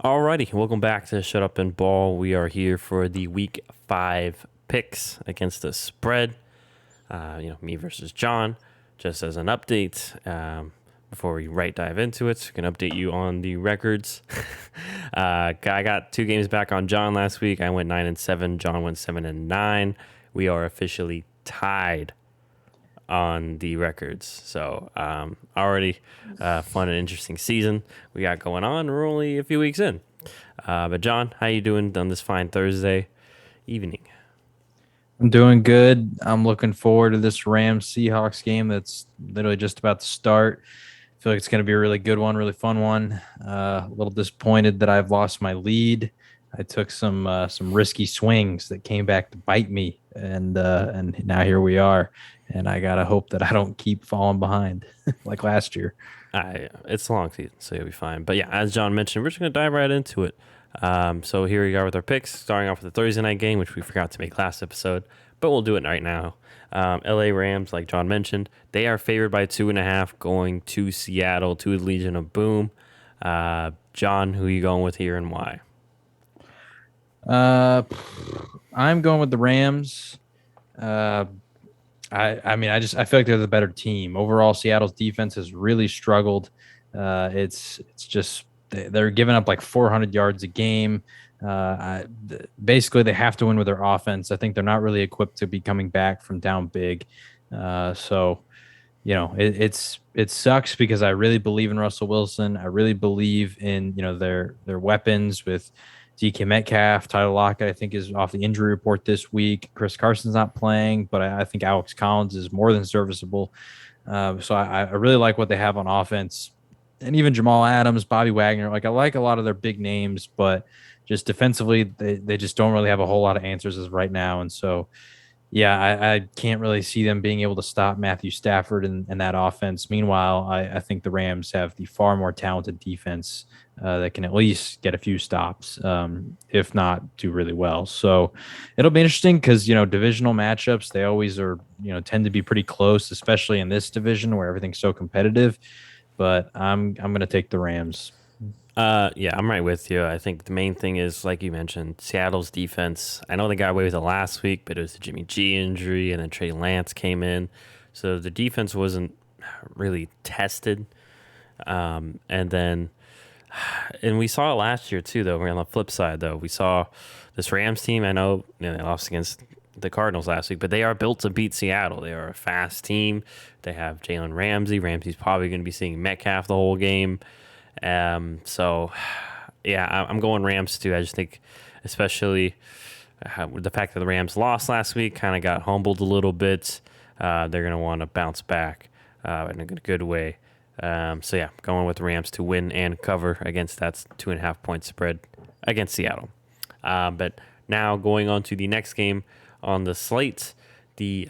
Alrighty, welcome back to Shut Up and Ball. We are here for the Week 5 picks against the spread. Me versus John. Just as an update, before we dive into it, I can update you on the records. I got 2 games back on John last week. I went 9-7. John went 7-9. We are officially tied on the records. So already fun and interesting season we got going on. We're only a few weeks in. But John, how you doing on this fine Thursday evening? I'm doing good. I'm looking forward to this Rams Seahawks game that's literally just about to start. I feel like it's going to be a really good one, really fun one. A little disappointed that I've lost my lead. I took some risky swings that came back to bite me, and now here we are. And I gotta hope that I don't keep falling behind like last year. It's a long season, so you'll be fine. But yeah, as John mentioned, we're just going to dive right into it. So here we are with our picks, starting off with the Thursday night game, which we forgot to make last episode, but we'll do it right now. LA Rams, like John mentioned, they are favored by 2.5 going to Seattle, to the Legion of Boom. John, who are you going with here and why? Uh, I'm going with the Rams. Uh, I feel like they're the better team. Overall, Seattle's defense has really struggled. It's just they're giving up like 400 yards a game. Basically, they have to win with their offense. I think they're not really equipped to be coming back from down big. So it sucks because I really believe in Russell Wilson. I really believe in their weapons with DK Metcalf. Tyler Lockett, I think, is off the injury report this week. Chris Carson's not playing, but I think Alex Collins is more than serviceable. So I really like what they have on offense, and even Jamal Adams, Bobby Wagner. Like I like a lot of their big names, but just defensively, they just don't really have a whole lot of answers as right now, and so yeah, I can't really see them being able to stop Matthew Stafford and that offense. Meanwhile, I think the Rams have the far more talented defense that can at least get a few stops, if not do really well. So it'll be interesting because, divisional matchups, they always are, tend to be pretty close, especially in this division where everything's so competitive. But I'm going to take the Rams. Yeah, I'm right with you. I think the main thing is, like you mentioned, Seattle's defense. I know they got away with it last week, but it was the Jimmy G injury, and then Trey Lance came in, so the defense wasn't really tested. And then, and we saw it last year too. Though we're on the flip side, though we saw this Rams team. I know, they lost against the Cardinals last week, but they are built to beat Seattle. They are a fast team. They have Jalen Ramsey. Ramsey's probably going to be seeing Metcalf the whole game. So, yeah, I'm going Rams too. I just think, especially the fact that the Rams lost last week, kind of got humbled a little bit. They're going to want to bounce back in a good way. So, yeah, going with the Rams to win and cover against that 2.5 point spread against Seattle. But now going on to the next game on the slate. The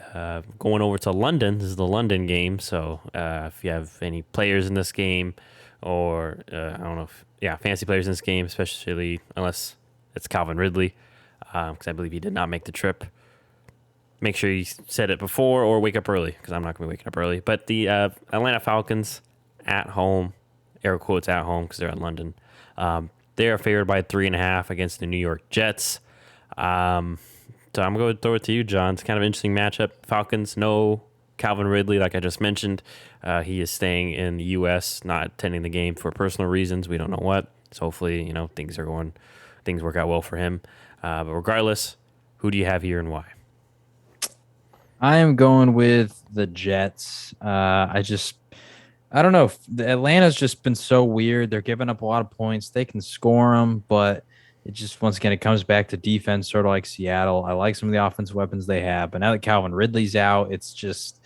going over to London. This is the London game. So if you have any players in this game, or I don't know fantasy players in this game, especially unless it's Calvin Ridley, because I believe he did not make the trip. Make sure you said it before or wake up early, because I'm not going to be waking up early. But the Atlanta Falcons at home, air quotes at home because they're in London, they are favored by 3.5 against the New York Jets. So I'm going to throw it to you, John. It's kind of an interesting matchup. Falcons, no Calvin Ridley, like I just mentioned. He is staying in the U.S., not attending the game for personal reasons. We don't know what. So hopefully, things work out well for him. But regardless, who do you have here and why? I am going with the Jets. I don't know. The Atlanta's just been so weird. They're giving up a lot of points. They can score them, but it just once again it comes back to defense, sort of like Seattle. I like some of the offensive weapons they have, but now that Calvin Ridley's out, it's just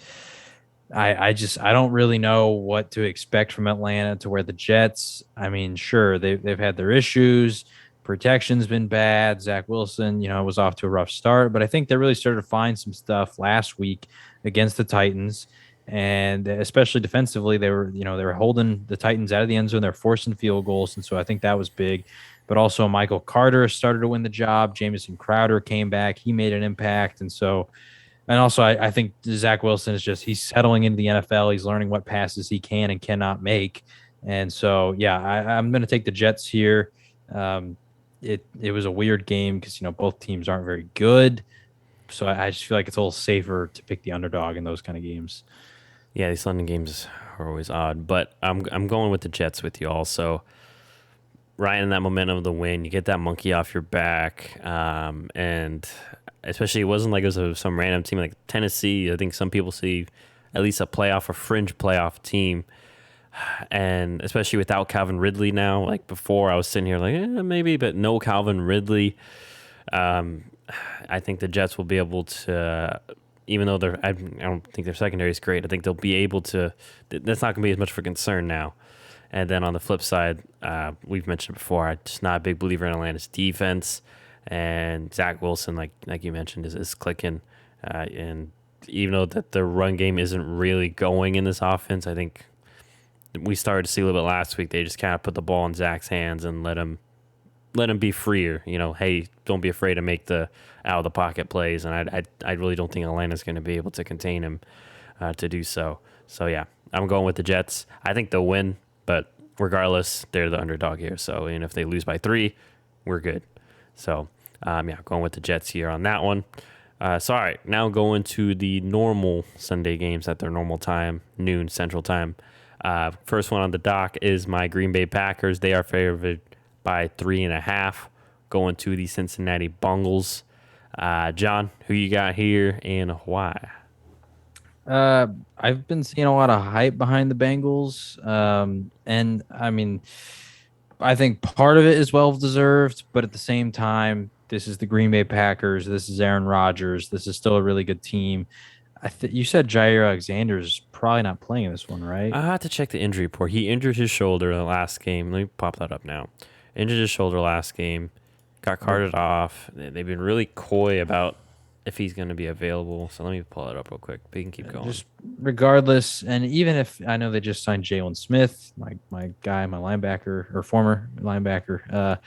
I don't really know what to expect from Atlanta. To where the Jets, I mean, sure they've had their issues. Protection's been bad. Zach Wilson, was off to a rough start, but I think they really started to find some stuff last week against the Titans, and especially defensively, they were holding the Titans out of the end zone. They're forcing field goals, and so I think that was big. But also Michael Carter started to win the job. Jamison Crowder came back; he made an impact, and also I think Zach Wilson he's settling into the NFL. He's learning what passes he can and cannot make, and so yeah, I'm going to take the Jets here. Um, it was a weird game because both teams aren't very good, so I just feel like it's a little safer to pick the underdog in those kind of games. Yeah, these London games are always odd, but I'm going with the Jets with you also. Riding that momentum of the win, you get that monkey off your back, and especially it wasn't like it was some random team like Tennessee. I think some people see at least a playoff, a fringe playoff team, and especially without Calvin Ridley now. Like before, I was sitting here like maybe, but no Calvin Ridley. Um, I think the Jets will be able to, even though I don't think their secondary is great. I think they'll be able to. That's not going to be as much of a concern now. And then on the flip side, we've mentioned before, I'm just not a big believer in Atlanta's defense. And Zach Wilson, like you mentioned, is clicking. And even though that the run game isn't really going in this offense, I think we started to see a little bit last week. They just kind of put the ball in Zach's hands and let him be freer. Hey, don't be afraid to make the out of the pocket plays. And I really don't think Atlanta's going to be able to contain him to do so. So yeah, I'm going with the Jets. I think they'll win, but regardless, they're the underdog here. So and if they lose by 3, we're good. So yeah, going with the Jets here on that one. So all right, now going to the normal Sunday games at their normal time, noon Central Time. First one on the dock is my Green Bay Packers. They are favored by 3.5, going to the Cincinnati Bengals. John, who you got here and why? I've been seeing a lot of hype behind the Bengals, and I mean, I think part of it is well deserved, but at the same time, this is the Green Bay Packers. This is Aaron Rodgers. This is still a really good team. You said Jair Alexander is probably not playing this one, right? I have to check the injury report. He injured his shoulder the last game. Let me pop that up now. Injured his shoulder last game. Got carted off. They've been really coy about if he's going to be available. So let me pull it up real quick. We can keep going. Just regardless, and even if I know they just signed Jalen Smith, my guy, my linebacker or former linebacker,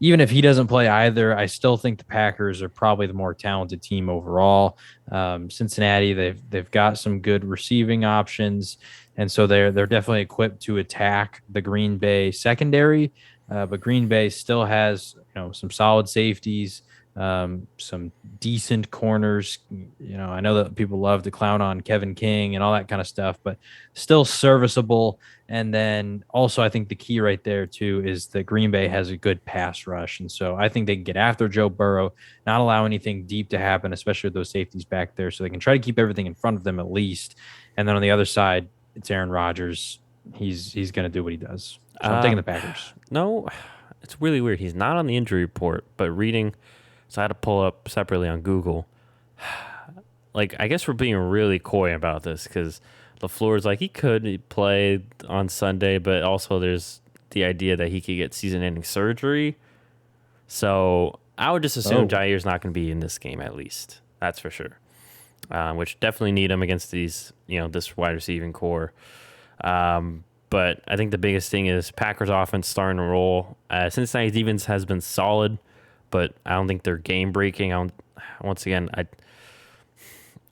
even if he doesn't play either, I still think the Packers are probably the more talented team overall. Cincinnati, they've got some good receiving options, and so they're definitely equipped to attack the Green Bay secondary. But Green Bay still has some solid safeties, some decent corners. I know that people love to clown on Kevin King and all that kind of stuff, but still serviceable. And then also, I think the key right there too is that Green Bay has a good pass rush, and so I think they can get after Joe Burrow, not allow anything deep to happen, especially with those safeties back there, so they can try to keep everything in front of them at least. And then on the other side, it's Aaron Rodgers. He's going to do what he does. So I'm taking the Packers. No, it's really weird. He's not on the injury report, but reading, so I had to pull up separately on Google. Like, I guess we're being really coy about this because LaFleur's like, he could play on Sunday, but also there's the idea that he could get season ending surgery. So I would just assume Jair's not going to be in this game at least. That's for sure. Which definitely need him against this wide receiving core. But I think the biggest thing is Packers offense starting to roll. Cincinnati's defense has been solid, but I don't think they're game breaking. Once again,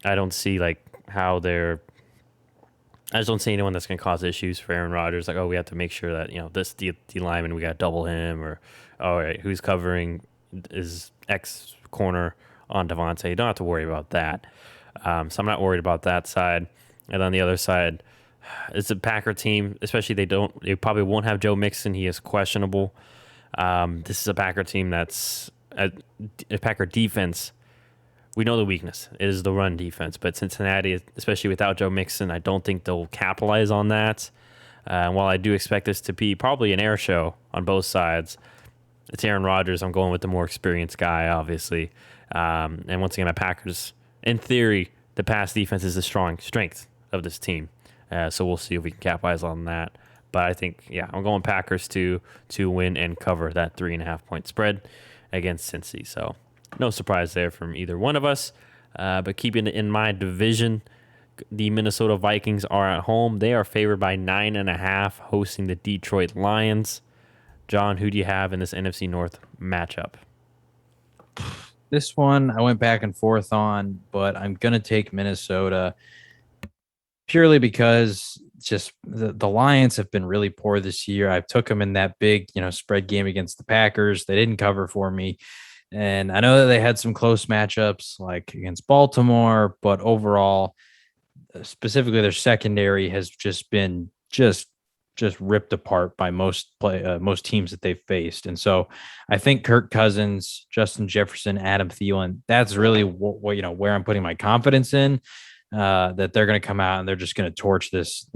I don't see like how they're. I just don't see anyone that's going to cause issues for Aaron Rodgers. Like, oh, we have to make sure that this D lineman we got to double him, or all right, who's covering is X corner on Devontae. You don't have to worry about that. So I'm not worried about that side. And on the other side, it's a Packer team. Especially they probably won't have Joe Mixon. He is questionable. This is a Packer team that's a Packer defense. We know the weakness is the run defense, but Cincinnati, especially without Joe Mixon, I don't think they'll capitalize on that. And while I do expect this to be probably an air show on both sides, it's Aaron Rodgers. I'm going with the more experienced guy, obviously. And once again, my Packers, in theory, the pass defense is the strength of this team. So we'll see if we can capitalize on that. But I think, yeah, I'm going Packers to win and cover that 3.5 point spread against Cincy. So no surprise there from either one of us. But keeping it in my division, the Minnesota Vikings are at home. They are favored by 9.5, hosting the Detroit Lions. John, who do you have in this NFC North matchup? This one I went back and forth on, but I'm going to take Minnesota purely because just the Lions have been really poor this year. I took them in that big, spread game against the Packers. They didn't cover for me. And I know that they had some close matchups like against Baltimore, but overall, specifically their secondary has just been just ripped apart by most teams that they've faced. And so I think Kirk Cousins, Justin Jefferson, Adam Thielen, that's really what where I'm putting my confidence in, that they're going to come out and they're just going to torch this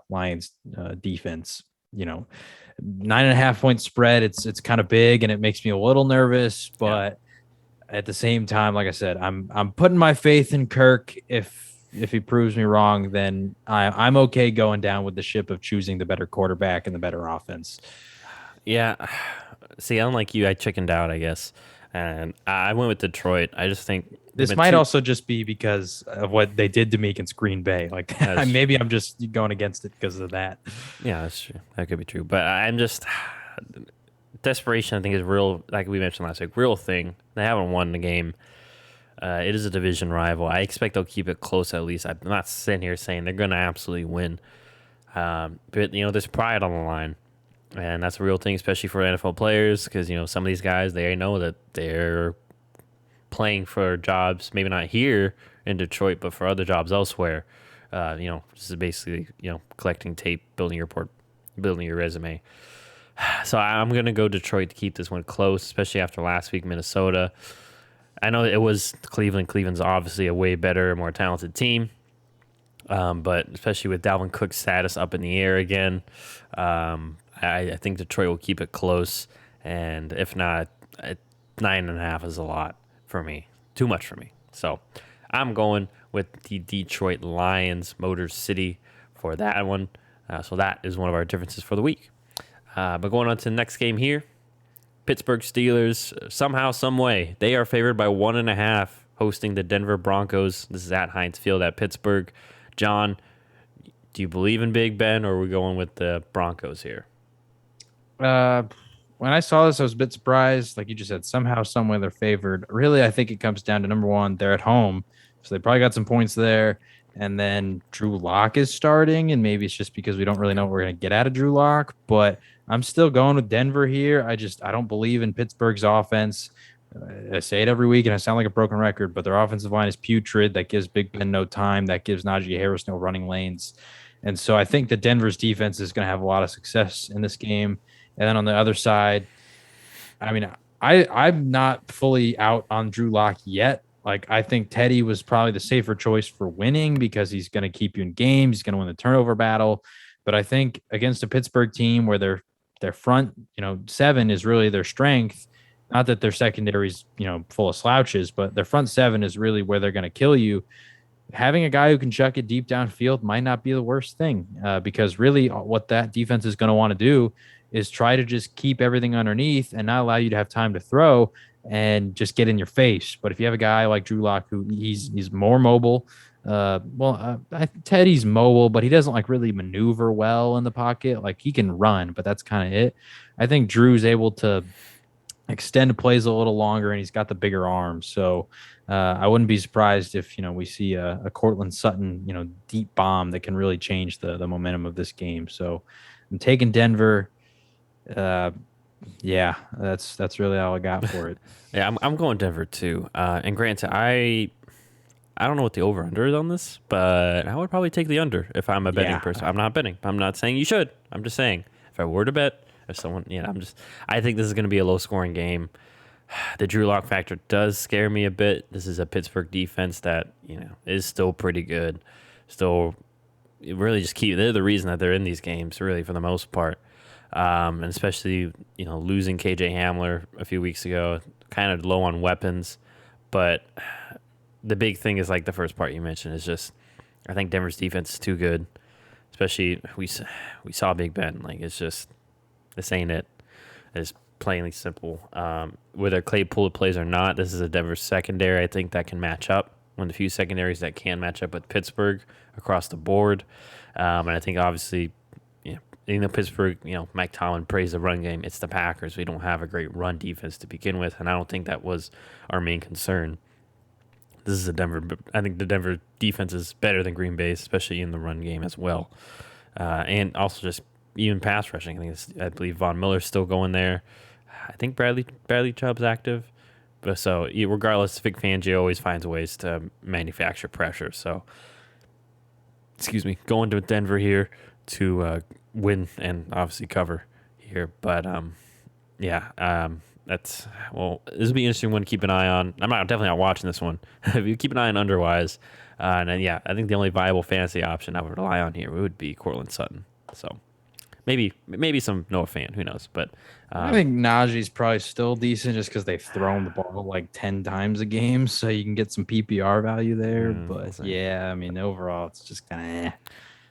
Lions defense. 9.5 point spread. It's kind of big and it makes me a little nervous, Yeah. but at the same time, like I said, I'm putting my faith in Kirk. If he proves me wrong, then I'm okay going down with the ship of choosing the better quarterback and the better offense. Yeah. See, unlike you, I chickened out, I guess. And I went with Detroit. I just think they've This been might too. also just be because of what they did to me against Green Bay. Like That's, maybe I'm just going against it because of that. yeah, that's true. That could be true. But I'm just. Desperation, I think, is real. Like we mentioned last week, real thing. They haven't won the game. It is a division rival. I expect they'll keep it close at least. I'm not sitting here saying they're going to absolutely win. But, there's pride on the line. And that's a real thing, especially for NFL players, because, some of these guys, they know that they're playing for jobs, maybe not here in Detroit, but for other jobs elsewhere. This is basically, collecting tape, building your resume. So I'm going to go Detroit to keep this one close, especially after last week, Minnesota. I know it was Cleveland. Cleveland's obviously a way better, more talented team. But especially with Dalvin Cook's status up in the air again, I think Detroit will keep it close. And if not, 9.5 is a lot for me. Too much for me. So I'm going with the Detroit Lions, Motor City for that one. So that is one of our differences for the week. But going on to the next game here, Pittsburgh Steelers, somehow, some way, they are favored by 1.5, hosting the Denver Broncos. This is at Heinz Field at Pittsburgh. John, do you believe in Big Ben, or are we going with the Broncos here? Uh, when I saw this, I was a bit surprised. Like you just said, somehow, some way they're favored. Really, I think it comes down to number one, they're at home, so they probably got some points there. And then Drew Lock is starting, and maybe it's just because we don't really know what we're going to get out of Drew Lock. But I'm still going with Denver here. I don't believe in Pittsburgh's offense. I say it every week, and I sound like a broken record, but their offensive line is putrid. That gives Big Ben no time. That gives Najee Harris no running lanes. And so I think that Denver's defense is going to have a lot of success in this game. And then on the other side, I mean, I'm not fully out on Drew Lock yet. Like I think Teddy was probably the safer choice for winning because he's going to keep you in games. He's going to win the turnover battle. But I think against a Pittsburgh team where their front, seven is really their strength. Not that their secondary's, full of slouches, but their front seven is really where they're going to kill you. Having a guy who can chuck it deep downfield might not be the worst thing, because really what that defense is going to want to do is try to just keep everything underneath and not allow you to have time to throw and just get in your face. But if you have a guy like Drew Lock, who he's more mobile, Teddy's mobile, but he doesn't like really maneuver well in the pocket. Like he can run, but that's kind of it. I think Drew's able to extend plays a little longer, and he's got the bigger arm. So I wouldn't be surprised if we see a Cortland Sutton deep bomb that can really change the momentum of this game. So I'm taking Denver. Yeah, that's really all I got for it. Yeah, I'm going Denver too. And granted, I don't know what the over under is on this, but I would probably take the under if I'm a betting Yeah, person. I'm not betting. I'm not saying you should. I'm just saying if I were to bet, if someone, I think this is going to be a low scoring game. The Drew Lock factor does scare me a bit. This is a Pittsburgh defense that, is still pretty good. Still, really just they're the reason that they're in these games, really, for the most part. And especially, losing KJ Hamler a few weeks ago, kind of low on weapons. But the big thing is like the first part you mentioned is just, I think Denver's defense is too good. Especially, we saw Big Ben. Like, it's just, this ain't it. It's plainly simple. Whether Claypool plays or not, this is a Denver secondary. I think that can match up. One of the few secondaries that can match up with Pittsburgh across the board. And I think obviously, Pittsburgh, Mike Tomlin praised the run game. It's the Packers. We don't have a great run defense to begin with, and I don't think that was our main concern. I think the Denver defense is better than Green Bay, especially in the run game as well. and also just even pass rushing. I believe Von Miller's still going there. I think Bradley Chubb's active. But so regardless, Vic Fangio always finds ways to manufacture pressure. So excuse me, going to Denver here to win and obviously cover here. But yeah, that's well. This will be an interesting one to keep an eye on. I'm not definitely not watching this one. If you keep an eye on underwise, and then, yeah, I think the only viable fantasy option I would rely on here would be Cortland Sutton. So maybe some Noah Fan, who knows? But I think Najee's probably still decent just because they've thrown the ball like 10 times a game, so you can get some PPR value there. we'll But see. yeah, I mean, overall, it's just kind of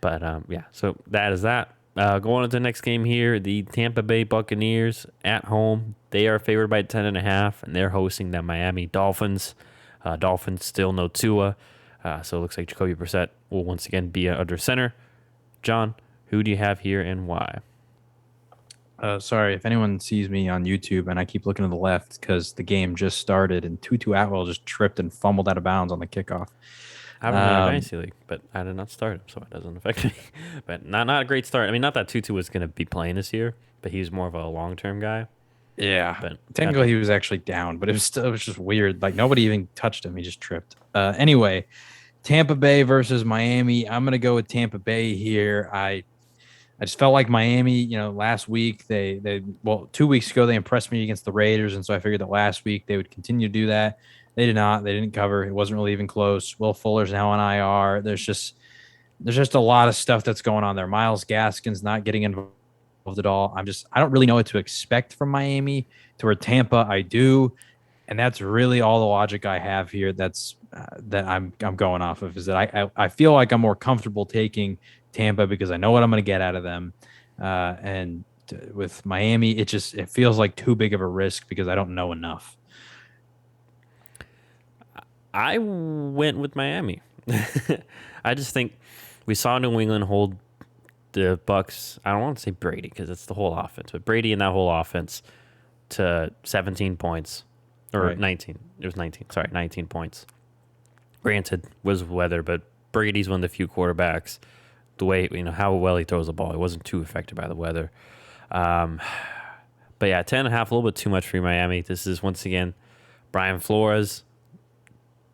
But yeah, so that is that. Going on to the next game here, the Tampa Bay Buccaneers at home. They are favored by 10.5, and they're hosting the Miami Dolphins. Dolphins still no Tua, so it looks like Jacoby Brissett will once again be under center. John, who do you have here and why? sorry if anyone sees me on YouTube and I keep looking to the left because the game just started and Tutu Atwell just tripped and fumbled out of bounds on the kickoff. I have him in a Um, dynasty league, but I did not start him, so it doesn't affect me. But not a great start. I mean, not that Tutu was going to be playing this year, but he's more of a long term guy. yeah, But technically he was actually down, but it was just weird. Like nobody even touched him; he just tripped. Anyway, Tampa Bay versus Miami. I'm gonna go with Tampa Bay here. I just felt like Miami, last week well, 2 weeks ago they impressed me against the Raiders, and so I figured that last week they would continue to do that. They did not. They didn't cover. It wasn't really even close. Will Fuller's now on IR. There's just a lot of stuff that's going on there. Miles Gaskin's not getting involved at all. I don't really know what to expect from Miami. To where Tampa, I do, and that's really all the logic I have here. That I'm going off of is that I feel like I'm more comfortable taking Tampa because I know what I'm going to get out of them, and with Miami, it feels like too big of a risk because I don't know enough. I went with Miami. I just think we saw New England hold the Bucks. I don't want to say Brady because it's the whole offense, but Brady and that whole offense to 17 points or Right. 19. It was 19. Sorry, 19 points. Granted, was weather, but Brady's one of the few quarterbacks. The way how well he throws the ball, he wasn't too affected by the weather. Um, but yeah, 10.5, a little bit too much for Miami. This is once again Brian Flores,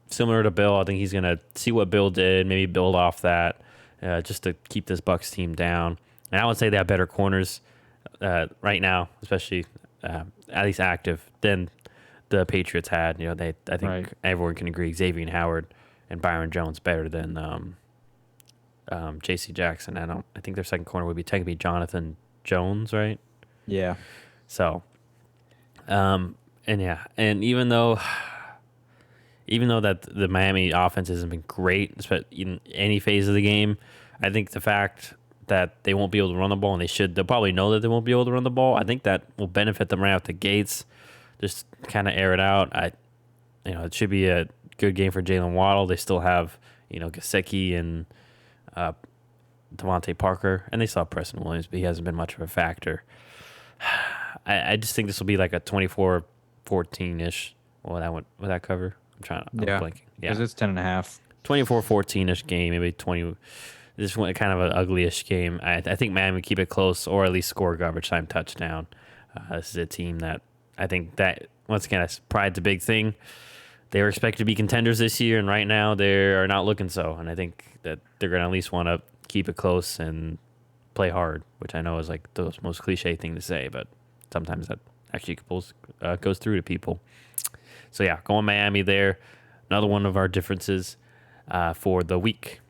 similar to Bill. I think he's gonna see what Bill did, maybe build off that, just to keep this Bucks team down. And I would say they have better corners right now, especially at least active than the Patriots had. I think Right. everyone can agree Xavier Howard and Byron Jones better than J.C. Jackson. I think their second corner would be technically Jonathan Jones, right? Yeah. So, and yeah, and even though that the Miami offense hasn't been great, especially in any phase of the game, I think the fact that they won't be able to run the ball, and they'll probably know that they won't be able to run the ball. I think that will benefit them right out the gates. Just kind of air it out. It should be a good game for Jalen Waddle. They still have Gesicki and uh, Devontae Parker, and they still have Preston Williams, but he hasn't been much of a factor. I just think this will be like a 24-14 ish. Would that cover? I'm Yeah. blanking. Because Yeah. it's 10.5. 24-14 ish game, maybe 20. This one kind of an ugly-ish game. I think Miami would keep it close or at least score a garbage time touchdown. This is a team that I think that, once again, pride's a big thing. They were expected to be contenders this year, and right now they are not looking so. And I think that they're going to at least want to keep it close and play hard, which I know is like the most cliche thing to say, but sometimes that actually goes through to people. So yeah, going Miami there. Another one of our differences for the week.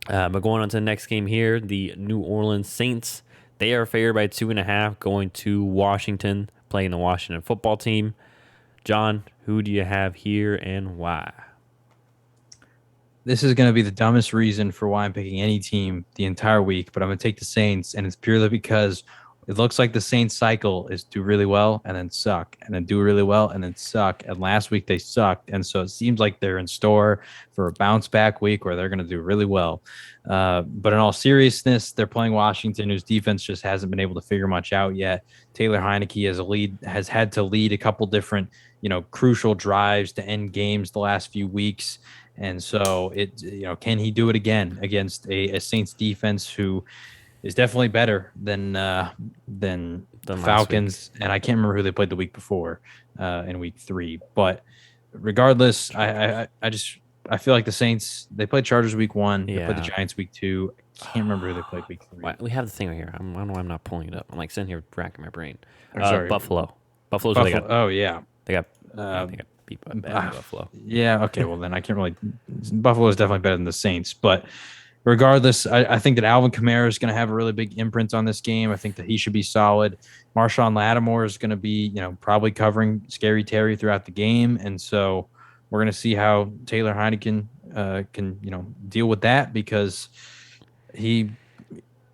But going on to the next game here, the New Orleans Saints. They are favored by 2.5 going to Washington, playing the Washington football team. John, who do you have here and why? This is going to be the dumbest reason for why I'm picking any team the entire week, but I'm going to take the Saints, and it's purely because it looks like the Saints cycle is do really well and then suck, and then do really well and then suck. And last week they sucked, and so it seems like they're in store for a bounce back week where they're going to do really well. But in all seriousness, they're playing Washington, whose defense just hasn't been able to figure much out yet. Taylor Heineke has had to lead a couple different, crucial drives to end games the last few weeks. And so can he do it again against a Saints defense who is definitely better than the than last week. Falcons, and I can't remember who they played the week before in week 3. But regardless, I feel like the Saints, they played Chargers week 1, they played the Yeah. Giants week 2. I can't remember who they played week 3. We have the thing right here. I don't know why I'm not pulling it up. I'm like sitting here racking my brain. Or sorry, Buffalo. Buffalo's where they Buffalo. got Oh yeah. they got Uh, they got beat by bad Buffalo. yeah. Okay. Well, then I can't really. Buffalo is definitely better than the Saints, but regardless, I think that Alvin Kamara is going to have a really big imprint on this game. I think that he should be solid. Marshawn Lattimore is going to be, probably covering Scary Terry throughout the game, and so we're going to see how Taylor Heineken can, deal with that because he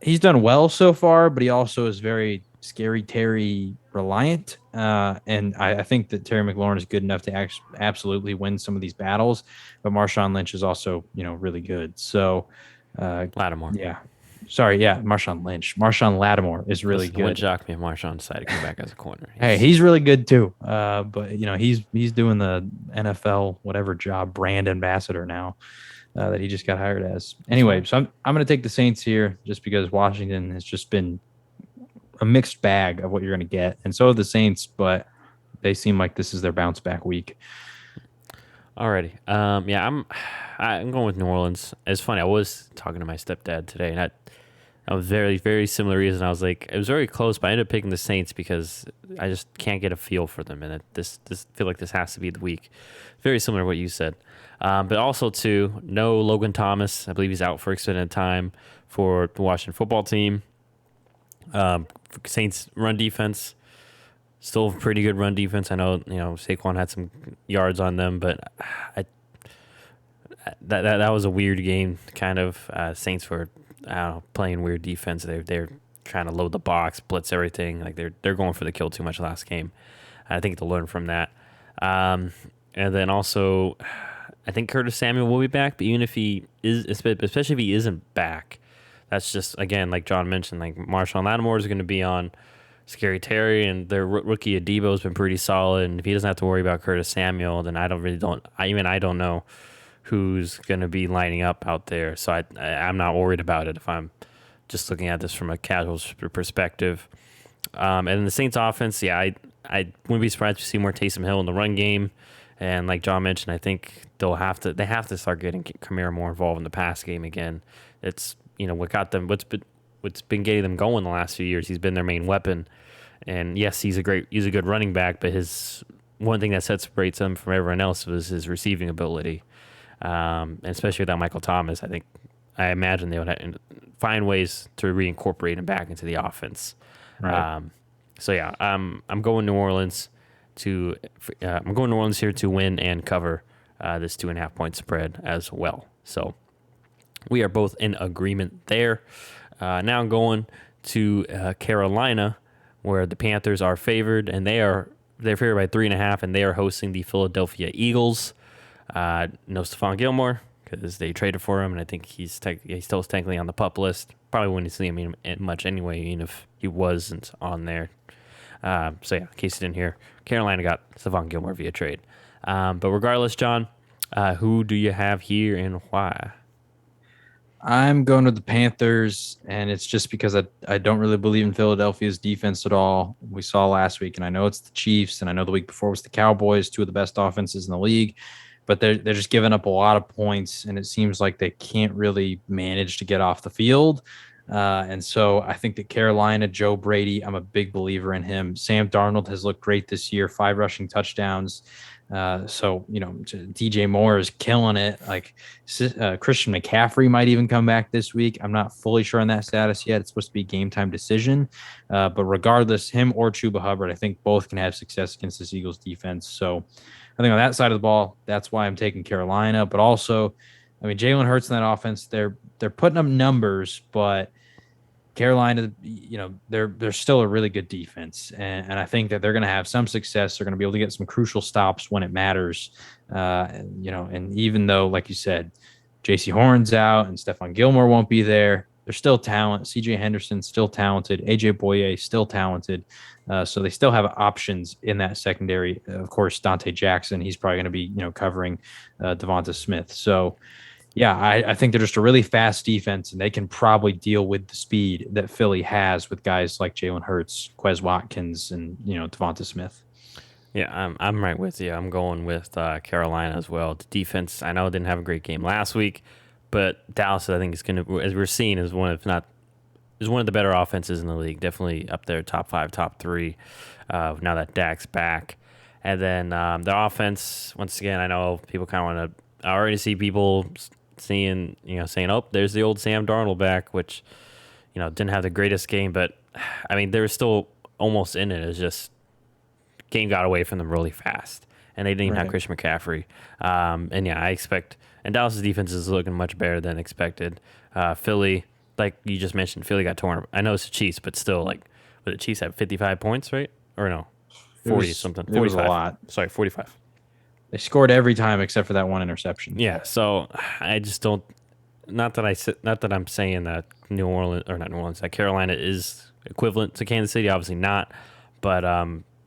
he's done well so far, but he also is very Scary Terry reliant. And I think that Terry McLaurin is good enough to absolutely win some of these battles, but Marshawn Lynch is also, really good. So, Lattimore. yeah. Sorry, yeah, Marshawn Lynch. Marshawn Lattimore is really Listen, it wouldn't good. shock me if Marshawn decided to come back as a corner. Hey, he's really good too. But he's doing the NFL whatever job, brand ambassador now that he just got hired as. Anyway, so I'm going to take the Saints here just because Washington has just been a mixed bag of what you're going to get, and so have the Saints, but they seem like this is their bounce back week. Alrighty. Yeah, I'm going with New Orleans. It's funny. I was talking to my stepdad today, and I was very, very similar reason. I was like, it was very close, but I ended up picking the Saints because I just can't get a feel for them, and this feel like this has to be the week. Very similar to what you said, but also too, no Logan Thomas. I believe he's out for extended time for the Washington football team. Saints run defense. Still pretty good run defense. I know Saquon had some yards on them, but I, that was a weird game. Kind of Saints were playing weird defense. They're trying to load the box, blitz everything. Like they're going for the kill too much last game. I think they'll learn from that. And then also, I think Curtis Samuel will be back, but even if he is, especially if he isn't back, that's just again like John mentioned, like Marshawn Lattimore is going to be on Scary Terry, and their rookie Adebo has been pretty solid. And if he doesn't have to worry about Curtis Samuel, then I don't know who's going to be lining up out there. So I'm not worried about it if I'm just looking at this from a casual perspective. And in the Saints offense, yeah, I wouldn't be surprised to see more Taysom Hill in the run game. And like John mentioned, I think they have to start getting Kamara more involved in the pass game again. It's what's been getting them going the last few years. He's been their main weapon. And yes, he's a good running back, but his one thing that separates him from everyone else was his receiving ability. And especially without Michael Thomas, I imagine they would find ways to reincorporate him back into the offense. Right. So yeah, I'm going New Orleans here to win and cover this 2.5 point spread as well. So we are both in agreement there. Now I'm going to Carolina, where the Panthers are favored, and they're favored by 3.5, and they are hosting the Philadelphia Eagles. No Stephon Gilmore because they traded for him, and I think he's still technically on the PUP list. Probably wouldn't see him much anyway, even if he wasn't on there. So yeah, in case you didn't hear, Carolina got Stephon Gilmore via trade. But regardless, John, who do you have here and why? I'm going to the Panthers, and it's just because I don't really believe in Philadelphia's defense at all. We saw last week, and I know it's the Chiefs, and I know the week before was the Cowboys, two of the best offenses in the league, but they're just giving up a lot of points, and it seems like they can't really manage to get off the field. And so I think that Carolina, Joe Brady, I'm a big believer in him. Sam Darnold has looked great this year, 5 rushing touchdowns. So DJ Moore is killing it. Like Christian McCaffrey might even come back this week. I'm not fully sure on that status yet. It's supposed to be a game time decision. But regardless, him or Chuba Hubbard, I think both can have success against this Eagles defense. So I think on that side of the ball, that's why I'm taking Carolina. But also, I mean, Jalen Hurts in that offense, they're putting up numbers, but Carolina, they're still a really good defense, and I think that they're going to have some success. They're going to be able to get some crucial stops when it matters. And even though, like you said, J.C. Horn's out and Stephon Gilmore won't be there, they're still talent. C.J. Henderson's still talented. A.J. Boye still talented. So they still have options in that secondary. Of course, Dante Jackson, he's probably going to be covering Devonta Smith. So Yeah, I think they're just a really fast defense, and they can probably deal with the speed that Philly has with guys like Jalen Hurts, Quez Watkins, and Devonta Smith. Yeah, I'm right with you. I'm going with Carolina as well. The defense, I know, didn't have a great game last week, but Dallas, I think, is going to, as we're seeing, is one of, if not, is one of the better offenses in the league. Definitely up there, top five, top three. Now that Dak's back, and then the offense. Once again, I know people kind of want to. I already see people seeing, saying, "Oh, there's the old Sam Darnold back," which didn't have the greatest game, but I mean, they were still almost in it. It's just game got away from them really fast, and they didn't even have Right. Christian McCaffrey. And yeah, I expect, and Dallas' defense is looking much better than expected. Philly, like you just mentioned, Philly got torn. I know it's the Chiefs, but still, like, but the Chiefs had 55 points, right? Or no, It 40 was something, it was a 45. lot. Sorry, 45. They scored every time except for that one interception. Yeah, so I just don't. Not that I'm saying that New Orleans or not New Orleans, that Carolina is equivalent to Kansas City. Obviously not, but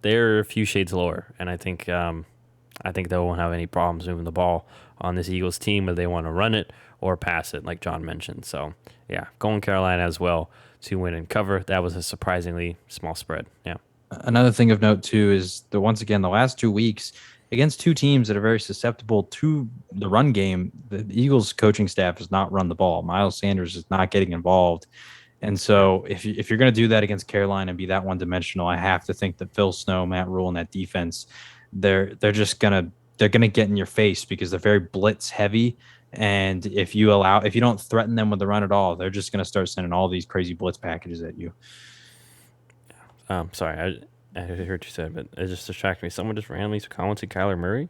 they're a few shades lower, and I think they won't have any problems moving the ball on this Eagles team whether they want to run it or pass it, like John mentioned. So yeah, going Carolina as well to win and cover. That was a surprisingly small spread. Yeah. Another thing of note too is that once again the last 2 weeks against two teams that are very susceptible to the run game, the Eagles coaching staff has not run the ball. Miles Sanders is not getting involved. And Yeah. so if you're going to do that against Carolina and be that one dimensional, I have to think that Phil Snow, Matt Rule, and that defense, they're just they're gonna get in your face because they're very blitz heavy. And if you don't threaten them with the run at all, they're just gonna start sending all these crazy blitz packages at you. Sorry, I heard what you said, but it just distracted me. Someone just randomly commented Kyler Murray.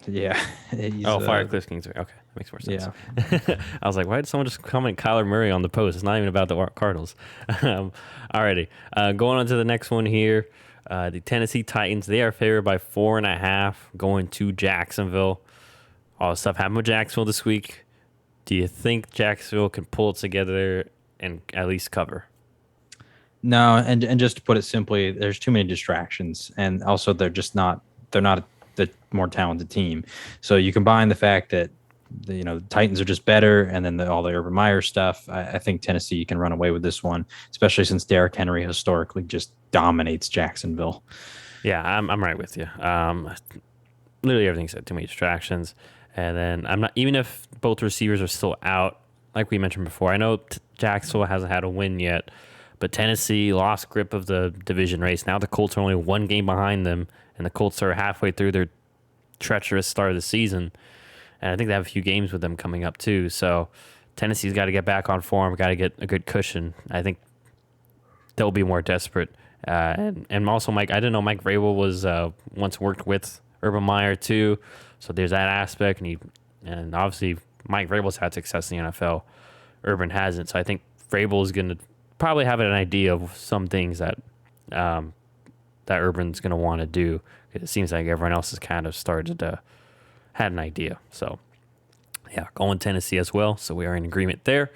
Yeah, he's Oh, Fire Cliff Kingsbury. Okay, that makes more sense. yeah. I was like, why did someone just comment Kyler Murray on the post? It's not even about the Cardinals. Alrighty, going on to the next one here. The Tennessee Titans, they are favored by 4.5 going to Jacksonville. All the stuff happened with Jacksonville this week. Do you think Jacksonville can pull it together and at least cover? No, and just to put it simply, there's too many distractions, and also they're not the more talented team. So you combine the fact that the Titans are just better, and then all the Urban Meyer stuff. I think Tennessee can run away with this one, especially since Derrick Henry historically just dominates Jacksonville. Yeah, I'm right with you. Literally everything said, too many distractions. And then I'm not, even if both receivers are still out, like we mentioned before, I know Jacksonville hasn't had a win yet, but Tennessee lost grip of the division race. Now the Colts are only one game behind them, and the Colts are halfway through their treacherous start of the season. And I think they have a few games with them coming up too. So Tennessee's got to get back on form, got to get a good cushion. I think they'll be more desperate. And also, Mike, I didn't know Mike Vrabel was once worked with Urban Meyer too. So there's that aspect, and obviously Mike Vrabel's had success in the NFL. Urban hasn't. So I think Vrabel is going to probably have an idea of some things that that Urban's going to want to do. It seems like everyone else has kind of started to had an idea. So yeah, going Tennessee as well. So we are in agreement there.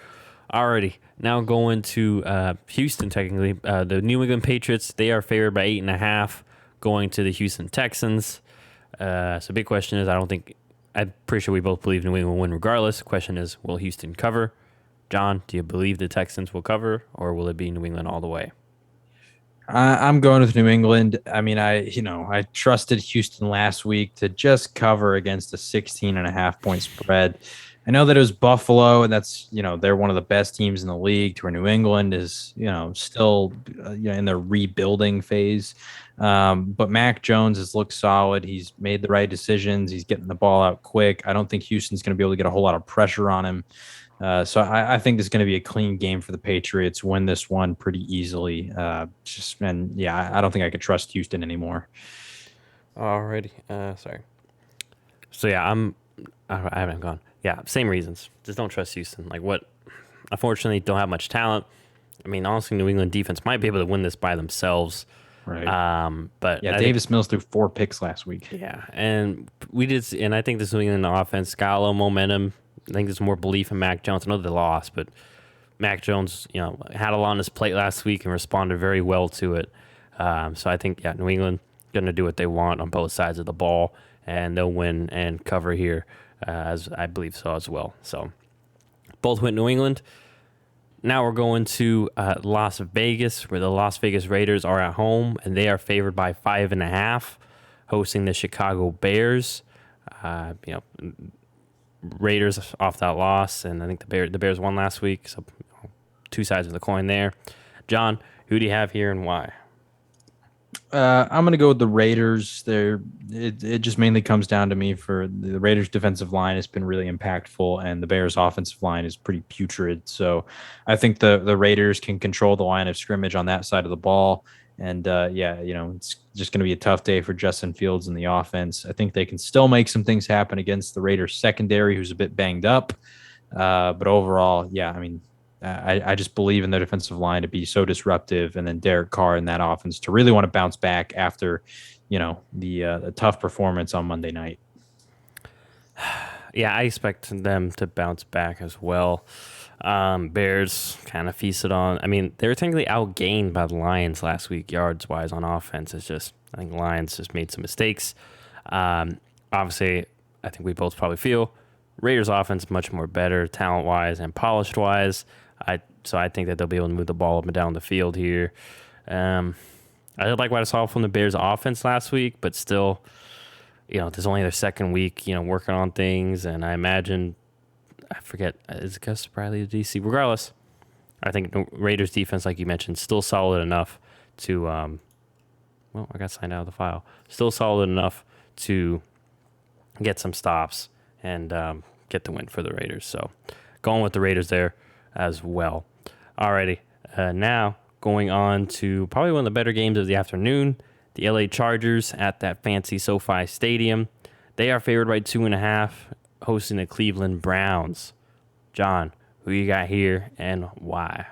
Alrighty, now going to Houston. Technically, the New England Patriots, they are favored by 8.5, going to the Houston Texans. So big question is, I'm pretty sure we both believe New England will win regardless. The question is, will Houston cover? John, do you believe the Texans will cover, or will it be New England all the way? I'm going with New England. I mean, I trusted Houston last week to just cover against a 16.5 point spread. I know that it was Buffalo, and that's, they're one of the best teams in the league, to where New England is, still in their rebuilding phase. But Mac Jones has looked solid. He's made the right decisions. He's getting the ball out quick. I don't think Houston's going to be able to get a whole lot of pressure on him. So I think this is going to be a clean game for the Patriots. Win this one pretty easily. I don't think I could trust Houston anymore. Alrighty. Sorry. So yeah, I haven't gone. Yeah, same reasons. Just don't trust Houston. Like what? Unfortunately, don't have much talent. I mean, honestly, New England defense might be able to win this by themselves. Right. But Yeah, I Davis Mills threw 4 picks last week. yeah, and and I think this New England offense got a little momentum. I think there's more belief in Mac Jones. I know they lost, but Mac Jones, had a lot on his plate last week and responded very well to it. So I think, New England going to do what they want on both sides of the ball, and they'll win and cover here. as I believe so as well. So both went New England. Now we're going to Las Vegas, where the Las Vegas Raiders are at home, and they are favored by 5.5, hosting the Chicago Bears. You know, Raiders off that loss, and I think the Bears won last week, so two sides of the coin there. John, who do you have here and why? I'm going to go with the Raiders. It just mainly comes down to me for the Raiders' defensive line has been really impactful, and the Bears' offensive line is pretty putrid. So I think the Raiders can control the line of scrimmage on that side of the ball. And yeah, it's just going to be a tough day for Justin Fields and the offense. I think they can still make some things happen against the Raiders' secondary, who's a bit banged up. But overall, yeah, I mean, I just believe in their defensive line to be so disruptive, and then Derek Carr in that offense to really want to bounce back after, the tough performance on Monday night. Yeah, I expect them to bounce back as well. Bears kind of feasted on. I mean, they were technically outgained by the Lions last week, yards wise on offense. It's just I think Lions just made some mistakes. Obviously, I think we both probably feel Raiders offense much more better talent wise and polished wise. So I think that they'll be able to move the ball up and down the field here. I did like what I saw from the Bears offense last week, but still, this is only their second week, working on things, and I imagine I forget is Gus Bradley the DC. Regardless, I think the Raiders defense, like you mentioned, still solid enough to well, I got signed out of the file. Still solid enough to get some stops and get the win for the Raiders. So going with the Raiders there as well. Alrighty, now going on to probably one of the better games of the afternoon. The LA Chargers at that fancy SoFi Stadium. They are favored by 2.5, hosting the Cleveland Browns. John, who you got here and why?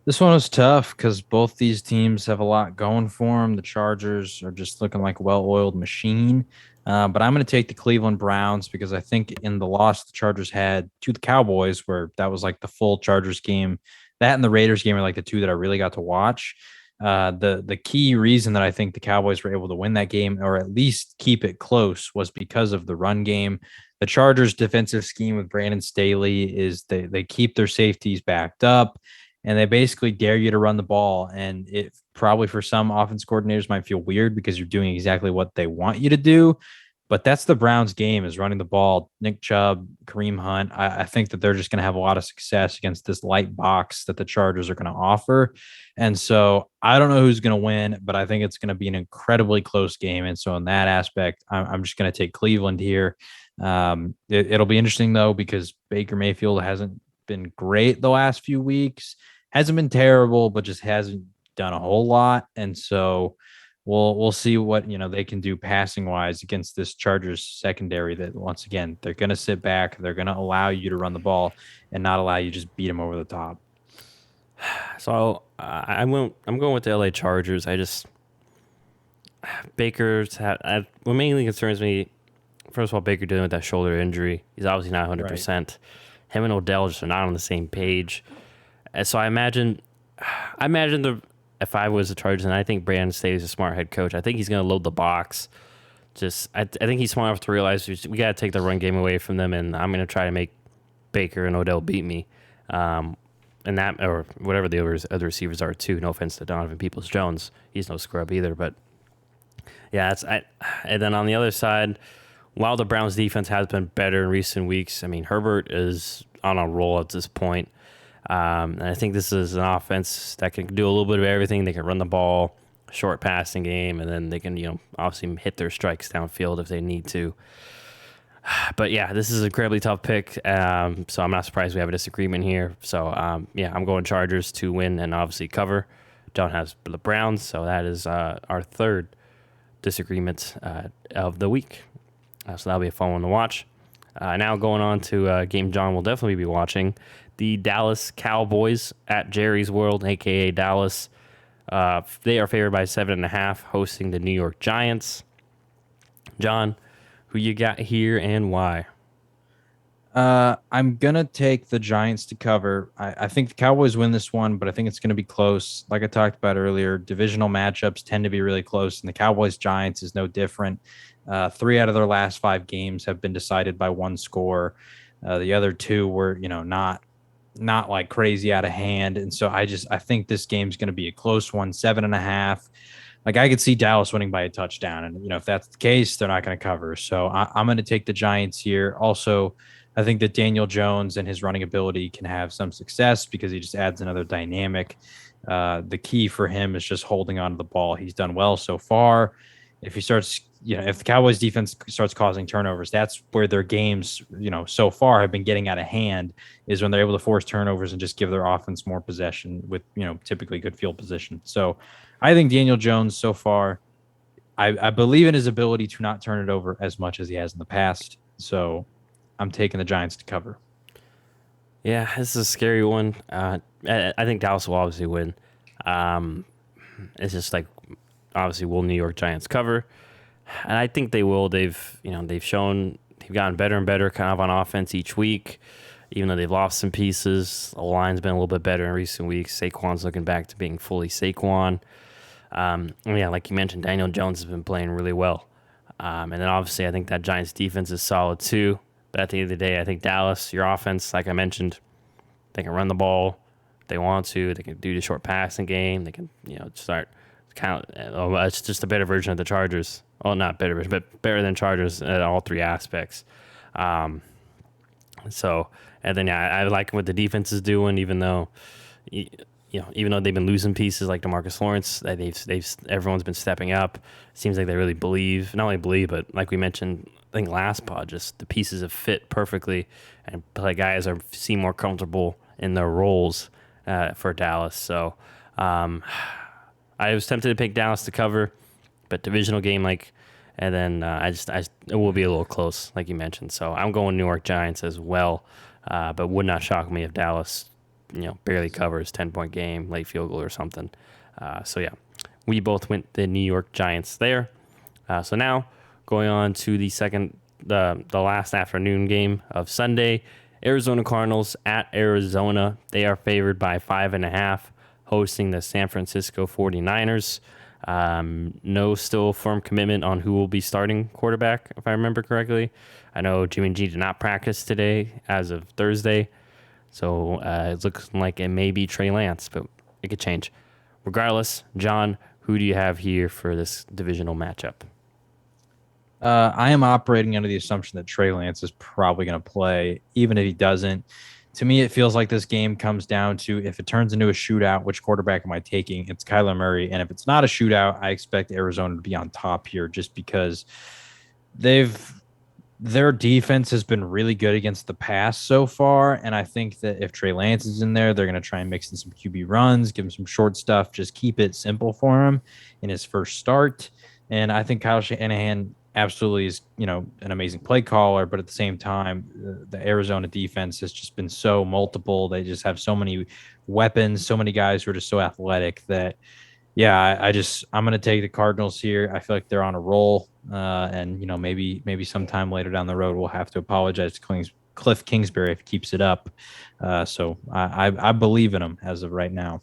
This one was tough because both these teams have a lot going for them. The Chargers are just looking like a well-oiled machine. But I'm going to take the Cleveland Browns because I think in the loss the Chargers had to the Cowboys, where that was like the full Chargers game, that and the Raiders game are like the two that I really got to watch. The key reason that I think the Cowboys were able to win that game, or at least keep it close, was because of the run game. The Chargers' defensive scheme with Brandon Staley is they keep their safeties backed up, and they basically dare you to run the ball. And it probably for some offense coordinators might feel weird because you're doing exactly what they want you to do. But that's the Browns' game, is running the ball. Nick Chubb, Kareem Hunt. I think that they're just going to have a lot of success against this light box that the Chargers are going to offer. And so I don't know who's going to win, but I think it's going to be an incredibly close game. And so in that aspect, I'm just going to take Cleveland here. It'll be interesting, though, because Baker Mayfield hasn't been great the last few weeks. Hasn't been terrible, but just hasn't done a whole lot. And so we'll see what they can do passing wise against this Chargers secondary that, once again, they're going to sit back, they're going to allow you to run the ball and not allow you to just beat them over the top. So I'm going with the LA Chargers. Baker's had what mainly concerns me. First of all, Baker dealing with that shoulder injury. He's obviously not 100%. Right. Him and Odell just are not on the same page. And so I imagine if I was the Chargers, and I think Brandon Staley is a smart head coach, I think he's going to load the box. I think he's smart enough to realize we got to take the run game away from them, and I'm going to try to make Baker and Odell beat me, and that or whatever the other receivers are too. No offense to Donovan Peoples-Jones, he's no scrub either, but yeah, and then on the other side, while the Browns defense has been better in recent weeks, I mean Herbert is on a roll at this point. And I think this is an offense that can do a little bit of everything. They can run the ball, short passing game, and then they can, obviously hit their strikes downfield if they need to. But yeah, this is an incredibly tough pick. So I'm not surprised we have a disagreement here. So yeah, I'm going Chargers to win and obviously cover. John has the Browns, so that is our third disagreement of the week. So that'll be a fun one to watch. Now going on to a game John will definitely be watching. The Dallas Cowboys at Jerry's World, a.k.a. Dallas. They are favored by 7.5, hosting the New York Giants. John, who you got here and why? I'm gonna take the Giants to cover. I think the Cowboys win this one, but I think it's gonna be close. Like I talked about earlier, divisional matchups tend to be really close, and the Cowboys Giants is no different. Three out of their last five games have been decided by one score. The other two were, not like crazy out of hand, and so I think this game's gonna be a close one, 7.5. Like I could see Dallas winning by a touchdown, and if that's the case, they're not going to cover. So I'm going to take the Giants here. Also, I think that Daniel Jones and his running ability can have some success because he just adds another dynamic. The key for him is just holding on to the ball. He's done well so far. If he starts, if the Cowboys defense starts causing turnovers, that's where their games, so far have been getting out of hand, is when they're able to force turnovers and just give their offense more possession with, typically good field position. So I think Daniel Jones so far, I believe in his ability to not turn it over as much as he has in the past. So I'm taking the Giants to cover. Yeah, this is a scary one. I think Dallas will obviously win. Um, it's just like obviously will New York Giants cover, and I think they will. They've shown they've gotten better and better kind of on offense each week, even though they've lost some pieces. The line's been a little bit better in recent weeks. Saquon's looking back to being fully Saquon. Yeah, like you mentioned, Daniel Jones has been playing really well. And then obviously, I think that Giants defense is solid too. But at the end of the day, I think Dallas, your offense, like I mentioned, they can run the ball if they want to. They can do the short passing game. They can, start kind of. It's just a better version of the Chargers. Well, not better version, but better than Chargers at all three aspects. Um, so, and then yeah, I like what the defense is doing, even though even though they've been losing pieces like DeMarcus Lawrence, everyone's been stepping up. It seems like they really believe, not only believe, but like we mentioned, I think last pod, just the pieces have fit perfectly, and play guys seem more comfortable in their roles for Dallas. So I was tempted to pick Dallas to cover, but divisional game and then it will be a little close, like you mentioned. So I'm going New York Giants as well, but would not shock me if Dallas barely covers 10-point game, late field goal or something. So yeah, we both went the New York Giants there. So now going on to the last afternoon game of Sunday, Arizona Cardinals at Arizona. They are favored by 5.5, hosting the San Francisco 49ers. No still firm commitment on who will be starting quarterback, if I remember correctly. I know Jimmy G did not practice today as of Thursday. So it looks like it may be Trey Lance, but it could change. Regardless, John, who do you have here for this divisional matchup? I am operating under the assumption that Trey Lance is probably going to play, even if he doesn't. To me, it feels like this game comes down to, if it turns into a shootout, which quarterback am I taking? It's Kyler Murray. And if it's not a shootout, I expect Arizona to be on top here, just because their defense has been really good against the pass so far. And I think that if Trey Lance is in there, they're going to try and mix in some QB runs, give him some short stuff, just keep it simple for him in his first start. And I think Kyle Shanahan absolutely is, an amazing play caller, but at the same time, the Arizona defense has just been so multiple. They just have so many weapons, so many guys who are just so athletic that, yeah, I'm going to take the Cardinals here. I feel like they're on a roll, and maybe sometime later down the road we'll have to apologize to Cliff Kingsbury if he keeps it up. So I believe in him as of right now.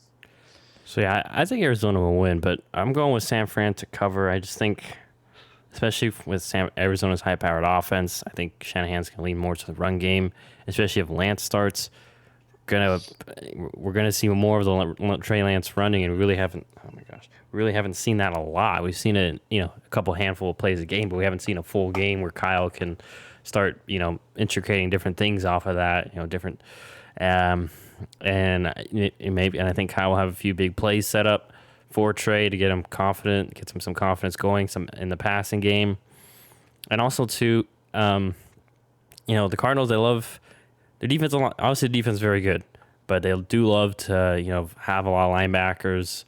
So yeah, I think Arizona will win, but I'm going with San Fran to cover. I just think, especially with Arizona's high-powered offense, I think Shanahan's going to lean more to the run game, especially if Lance starts. We're gonna see more of the Trey Lance running, and we really haven't. Oh my gosh, we really haven't seen that a lot. We've seen it, a couple handful of plays a game, but we haven't seen a full game where Kyle can start, intricating different things off of that, different. And I think Kyle will have a few big plays set up for Trey to get him confident, get some confidence going, some in the passing game, and also too, the Cardinals, they love. Their defense, obviously, the defense is very good, but they do love to, have a lot of linebackers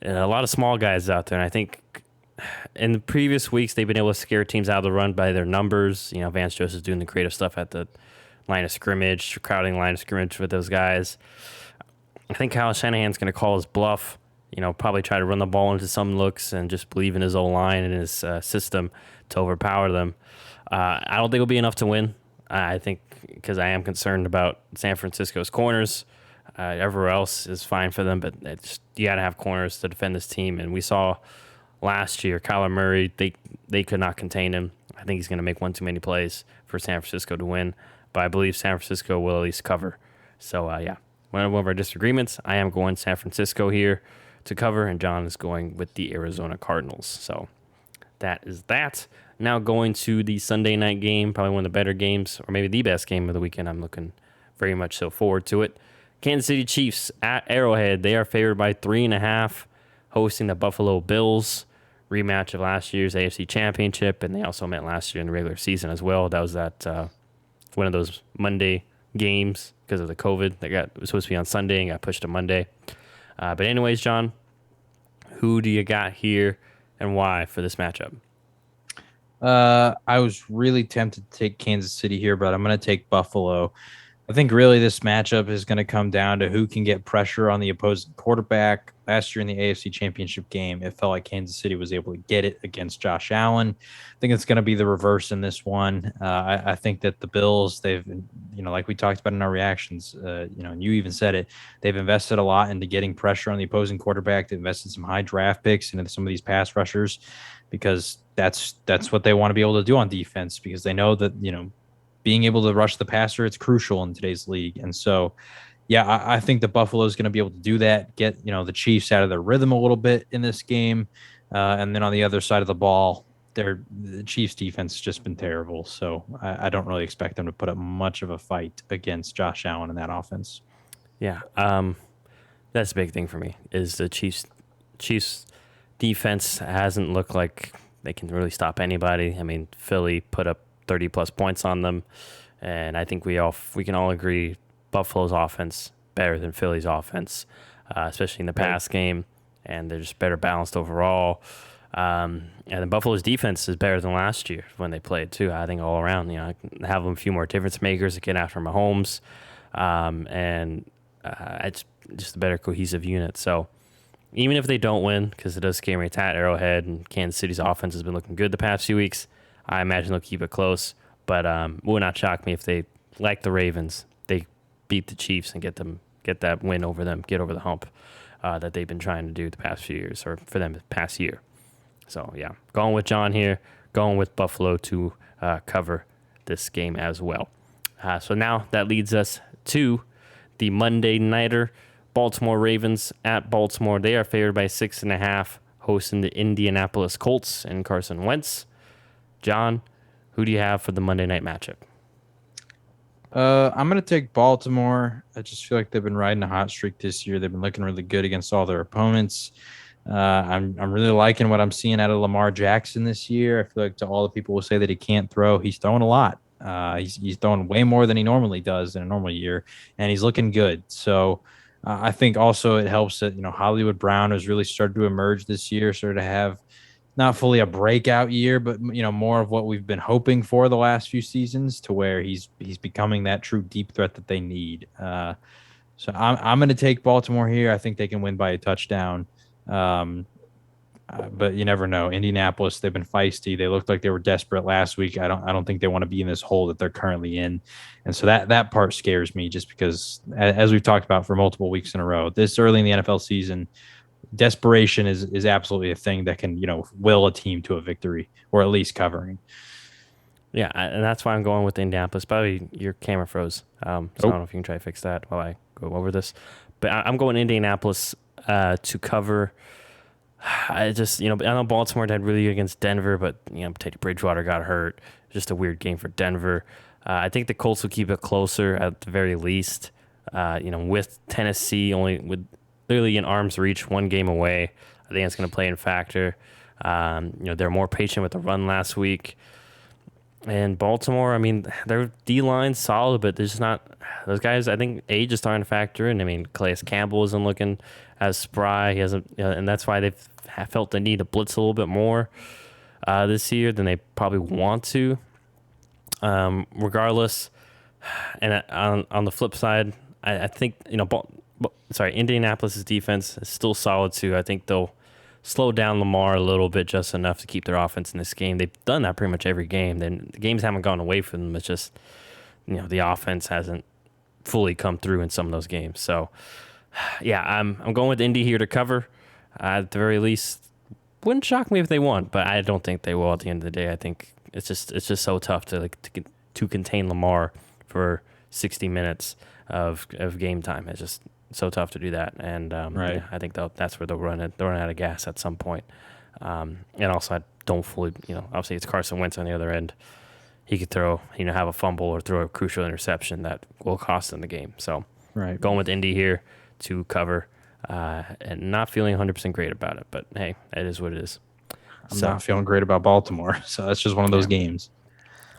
and a lot of small guys out there. And I think in the previous weeks, they've been able to scare teams out of the run by their numbers. Vance Joseph's doing the creative stuff at the line of scrimmage, crowding line of scrimmage with those guys. I think Kyle Shanahan's going to call his bluff, probably try to run the ball into some looks and just believe in his O-line and his system to overpower them. I don't think it'll be enough to win. I think because I am concerned about San Francisco's corners. Everywhere else is fine for them, but you got to have corners to defend this team. And we saw last year, Kyler Murray, they could not contain him. I think he's going to make one too many plays for San Francisco to win, but I believe San Francisco will at least cover. So, yeah, one of our disagreements, I am going San Francisco here to cover, and John is going with the Arizona Cardinals. So that is that. Now going to the Sunday night game, probably one of the better games, or maybe the best game of the weekend. I'm looking very much so forward to it. Kansas City Chiefs at Arrowhead. They are favored by 3.5, hosting the Buffalo Bills. Rematch of last year's AFC Championship, and they also met last year in the regular season as well. That was one of those Monday games because of the COVID that was supposed to be on Sunday and got pushed to Monday. But anyways, John, who do you got here and why for this matchup? I was really tempted to take Kansas City here, but I'm going to take Buffalo. I think really this matchup is going to come down to who can get pressure on the opposing quarterback. Last year in the AFC Championship game, it felt like Kansas City was able to get it against Josh Allen. I think it's going to be the reverse in this one. I think that the Bills, they've, like we talked about in our reactions, and you even said it, they've invested a lot into getting pressure on the opposing quarterback. They've invested some high draft picks into some of these pass rushers because that's what they want to be able to do on defense because they know that, being able to rush the passer, it's crucial in today's league. And so, yeah, I think the Buffalo is going to be able to do that, get, the Chiefs out of their rhythm a little bit in this game. And then on the other side of the ball, the Chiefs defense has just been terrible. So I don't really expect them to put up much of a fight against Josh Allen in that offense. Yeah, that's a big thing for me is the Chiefs defense hasn't looked like they can really stop anybody. I mean, Philly put up 30 plus points on them, and I think we can all agree Buffalo's offense better than Philly's offense, especially in the pass game, and they're just better balanced overall. And then Buffalo's defense is better than last year when they played too. I think all around, have them a few more difference makers to get after Mahomes, and it's just a better cohesive unit. So even if they don't win, because it does scare me, it's at Arrowhead, and Kansas City's offense has been looking good the past few weeks. I imagine they'll keep it close, but would not shock me if they, like the Ravens, they beat the Chiefs and get that win over them, get over the hump that they've been trying to do the past few years, or for them the past year. So yeah, going with John here, going with Buffalo to cover this game as well. So now that leads us to the Monday nighter, Baltimore Ravens at Baltimore. They are favored by 6.5, hosting the Indianapolis Colts and Carson Wentz. John, who do you have for the Monday night matchup? I'm going to take Baltimore. I just feel like they've been riding a hot streak this year. They've been looking really good against all their opponents. I'm really liking what I'm seeing out of Lamar Jackson this year. I feel like to all the people who say that he can't throw, he's throwing a lot. He's throwing way more than he normally does in a normal year, and he's looking good. So I think also it helps that Hollywood Brown has really started to emerge this year, started to have not fully a breakout year, but more of what we've been hoping for the last few seasons, to where he's becoming that true deep threat that they need. So I'm going to take Baltimore here. I think they can win by a touchdown. But you never know. Indianapolis, they've been feisty. They looked like they were desperate last week. I don't think they want to be in this hole that they're currently in. And so that part scares me, just because, as we've talked about for multiple weeks in a row, this early in the NFL season, desperation is absolutely a thing that can, will a team to a victory, or at least covering. Yeah, and that's why I'm going with Indianapolis. Probably your camera froze. So I don't know if you can try to fix that while I go over this. But I'm going Indianapolis to cover. I just, I know Baltimore did really good against Denver, but, Teddy Bridgewater got hurt. Just a weird game for Denver. I think the Colts will keep it closer at the very least. With Tennessee only with literally in arm's reach, one game away, I think it's going to play in factor. They're more patient with the run last week. And Baltimore, I mean, their D-line's solid, but there's not those guys. I think age is starting to factor in. I mean, Calais Campbell isn't looking as spry. He hasn't, and that's why they've felt the need to blitz a little bit more this year than they probably want to. Regardless, and on the flip side, I think Indianapolis' defense is still solid too. I think they'll slow down Lamar a little bit, just enough to keep their offense in this game. They've done that pretty much every game. Then the games haven't gone away from them. It's just the offense hasn't fully come through in some of those games. So yeah, I'm going with Indy here to cover. At the very least, wouldn't shock me if they won, but I don't think they will at the end of the day. I think it's just so tough to contain Lamar for 60 minutes of game time. It's just so tough to do that, and Right. yeah, I think that's where they'll run out of gas at some point. And also, I don't fully, obviously it's Carson Wentz on the other end. He could throw, have a fumble or throw a crucial interception that will cost them the game. So Right. going with Indy here to cover, and not feeling 100% great about it, but hey, it is what it is. I'm not feeling great about Baltimore, so that's just one of those games.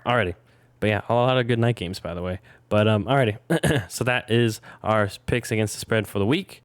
Alrighty. But yeah, a lot of good night games, by the way. But alrighty. So that is our picks against the spread for the week.